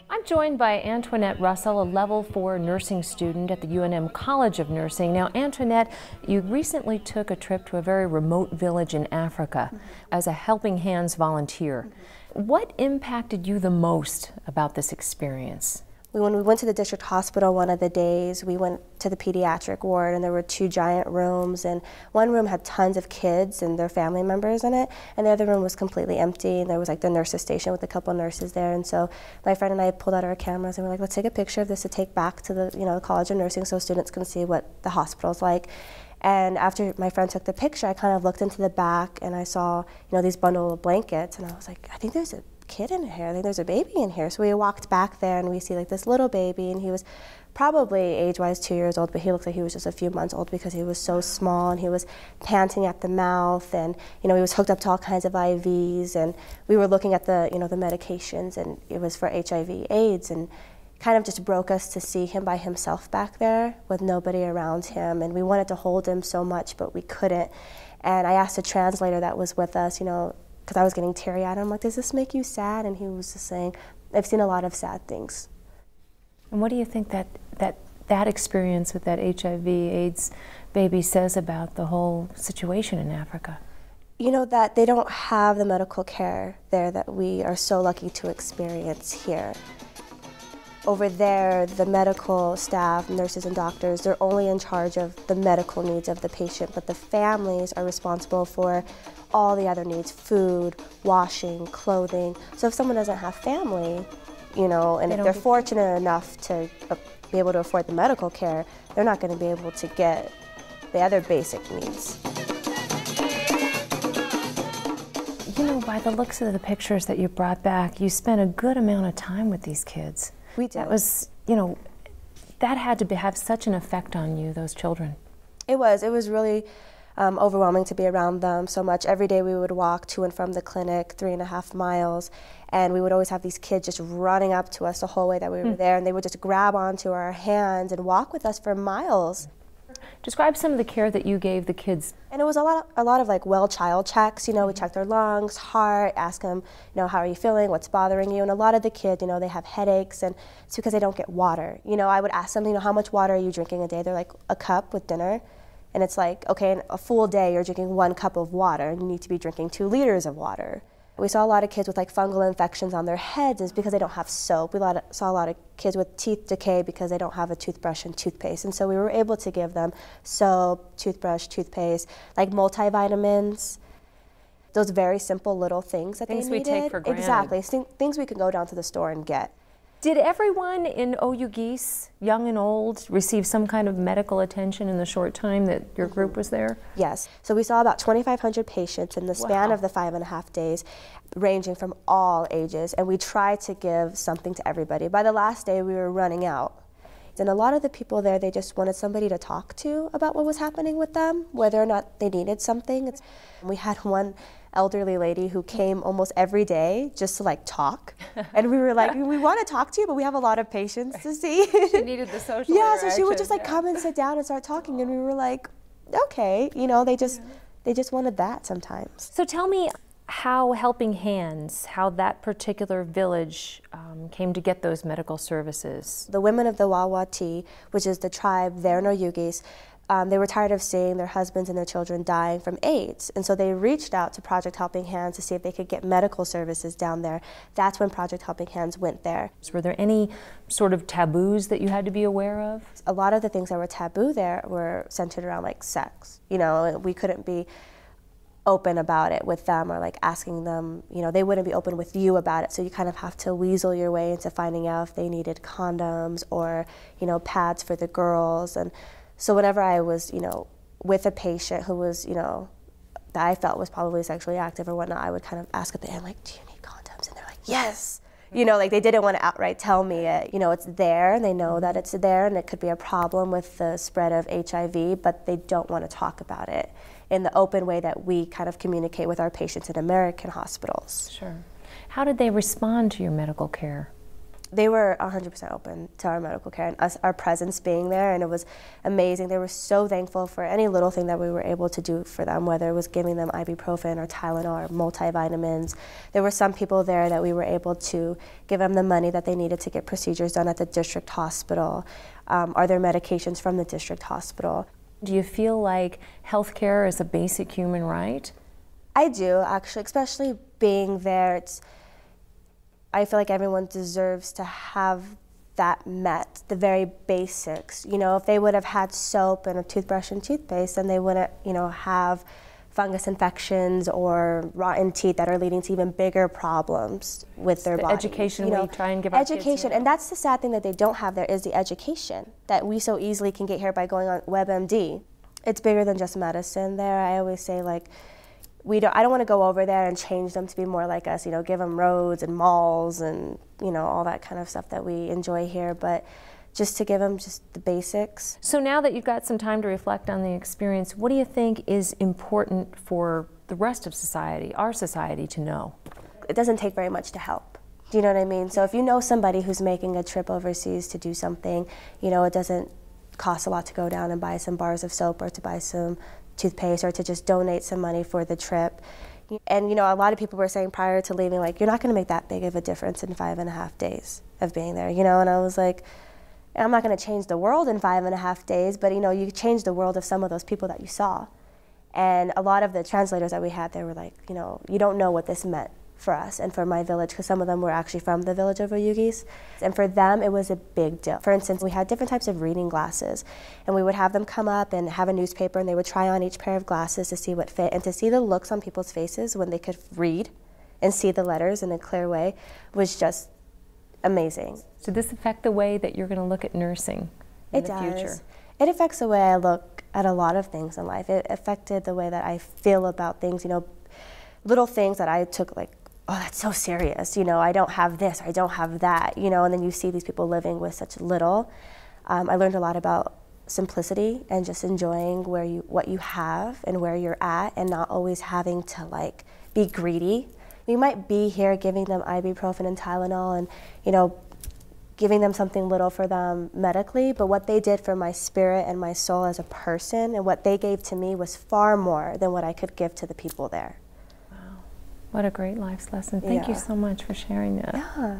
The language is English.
I'm joined by Antoinette Russell, a Level 4 nursing student at the UNM College of Nursing. Now, Antoinette, you recently took a trip to a very remote village in Africa as a Helping Hands volunteer. What impacted you the most about this experience? When we went to the district hospital one of the days, we went to the pediatric ward, and there were 2 giant rooms, and one room had tons of kids and their family members in it, and the other room was completely empty, and there was like the nurses station with a couple nurses there. And so my friend and I pulled out our cameras and we're like, let's take a picture of this to take back to the the College of Nursing so students can see what the hospital's like. And after my friend took the picture, I kind of looked into the back and I saw these bundle of blankets, and I was like, I think there's a kid in here. I think there's a baby in here. So we walked back there and we see like this little baby, and he was probably age-wise 2 years old, but he looked like he was just a few months old because he was so small, and he was panting at the mouth, and he was hooked up to all kinds of IVs, and we were looking at the the medications, and it was for HIV/AIDS, and kind of just broke us to see him by himself back there with nobody around him, and we wanted to hold him so much, but we couldn't. And I asked a translator that was with us, because I was getting teary-eyed. I'm like, does this make you sad? And he was just saying, I've seen a lot of sad things. And what do you think that experience with that HIV/AIDS baby says about the whole situation in Africa? That they don't have the medical care there that we are so lucky to experience here. Over there, the medical staff, nurses and doctors, they're only in charge of the medical needs of the patient, but the families are responsible for all the other needs: food, washing, clothing. So if someone doesn't have family, and if they're fortunate enough to be able to afford the medical care, they're not going to be able to get the other basic needs. By the looks of the pictures that you brought back, you spent a good amount of time with these kids. We did. That was, that had to have such an effect on you, those children. It was really overwhelming to be around them so much. Every day we would walk to and from the clinic, 3.5 miles, and we would always have these kids just running up to us the whole way that we were there, and they would just grab onto our hands and walk with us for miles. Describe some of the care that you gave the kids. And it was a lot of like well child checks. We checked their lungs, heart, ask them, how are you feeling, what's bothering you? And a lot of the kids, they have headaches, and it's because they don't get water. I would ask them, how much water are you drinking a day? They're like, a cup with dinner. And it's like, okay, in a full day you're drinking 1 cup of water, and you need to be drinking 2 liters of water. We saw a lot of kids with like fungal infections on their heads is because they don't have soap. We saw a lot of kids with teeth decay because they don't have a toothbrush and toothpaste. And so we were able to give them soap, toothbrush, toothpaste, like multivitamins, those very simple little things that they needed. Things we take for granted. Exactly, things we can go down to the store and get. Did everyone in OU Geese, young and old, receive some kind of medical attention in the short time that your group was there? Yes. So we saw about 2,500 patients in the span of the 5.5 days, ranging from all ages, and we tried to give something to everybody. By the last day, we were running out. And a lot of the people there, they just wanted somebody to talk to about what was happening with them, whether or not they needed something. We had one elderly lady who came almost every day just to like talk, and we were like, we want to talk to you, but we have a lot of patients to see. She needed the social interaction. So she would just like come and sit down and start talking, and we were like, okay, they just wanted that sometimes. So tell me how Helping Hands, how that particular village came to get those medical services. The women of the Wawati, which is the tribe there in Oyugis, they were tired of seeing their husbands and their children dying from AIDS, and so they reached out to Project Helping Hands to see if they could get medical services down there. That's when Project Helping Hands went there. Were there any sort of taboos that you had to be aware of? A lot of the things that were taboo there were centered around like sex. We couldn't be open about it with them, or like asking them, they wouldn't be open with you about it, so you kind of have to weasel your way into finding out if they needed condoms or pads for the girls. And so whenever I was with a patient who was that I felt was probably sexually active or whatnot, I would kind of ask at the end, like, do you need condoms? And they're like, yes. Like they didn't want to outright tell me it. It's there, and they know that it's there, and it could be a problem with the spread of HIV, but they don't want to talk about it in the open way that we kind of communicate with our patients in American hospitals. Sure. How did they respond to your medical care? They were 100% open to our medical care and us, our presence being there, and it was amazing. They were so thankful for any little thing that we were able to do for them, whether it was giving them ibuprofen or Tylenol or multivitamins. There were some people there that we were able to give them the money that they needed to get procedures done at the district hospital, or their medications from the district hospital. Do you feel like healthcare is a basic human right? I do, actually, especially being there. I feel like everyone deserves to have that met, the very basics. You know, if they would have had soap and a toothbrush and toothpaste, then they wouldn't, you know, have fungus infections or rotten teeth that are leading to even bigger problems with their body. Education, we try and give our education, kids, and that's the sad thing that they don't have there is the education that we so easily can get here by going on WebMD. It's bigger than just medicine there. I always say, like, I don't want to go over there and change them to be more like us, you know, give them roads and malls and, you know, all that kind of stuff that we enjoy here, but just to give them just the basics. So now that you've got some time to reflect on the experience, what do you think is important for the rest of society, our society, to know? It doesn't take very much to help. Do you know what I mean? So if you know somebody who's making a trip overseas to do something, you know, it doesn't cost a lot to go down and buy some bars of soap or to buy some toothpaste or to just donate some money for the trip. And you know, a lot of people were saying prior to leaving, like, you're not going to make that big of a difference in 5.5 days of being there, you know, and I was like, I'm not going to change the world in 5.5 days, but you know, you change the world of some of those people that you saw. And a lot of the translators that we had there were like, you know, you don't know what this meant for us and for my village, because some of them were actually from the village of Oyugis. And for them, it was a big deal. For instance, we had different types of reading glasses, and we would have them come up and have a newspaper, and they would try on each pair of glasses to see what fit, and to see the looks on people's faces when they could read and see the letters in a clear way was just amazing. Did this affect the way that you're going to look at nursing in the future? It affects the way I look at a lot of things in life. It affected the way that I feel about things, you know, little things that I took like, oh, that's so serious, you know, I don't have this, or I don't have that, you know, and then you see these people living with such little. I learned a lot about simplicity and just enjoying what you have and where you're at, and not always having to like be greedy. We might be here giving them ibuprofen and Tylenol and, you know, giving them something little for them medically, but what they did for my spirit and my soul as a person and what they gave to me was far more than what I could give to the people there. What a great life's lesson. Thank you so much for sharing that. Yeah.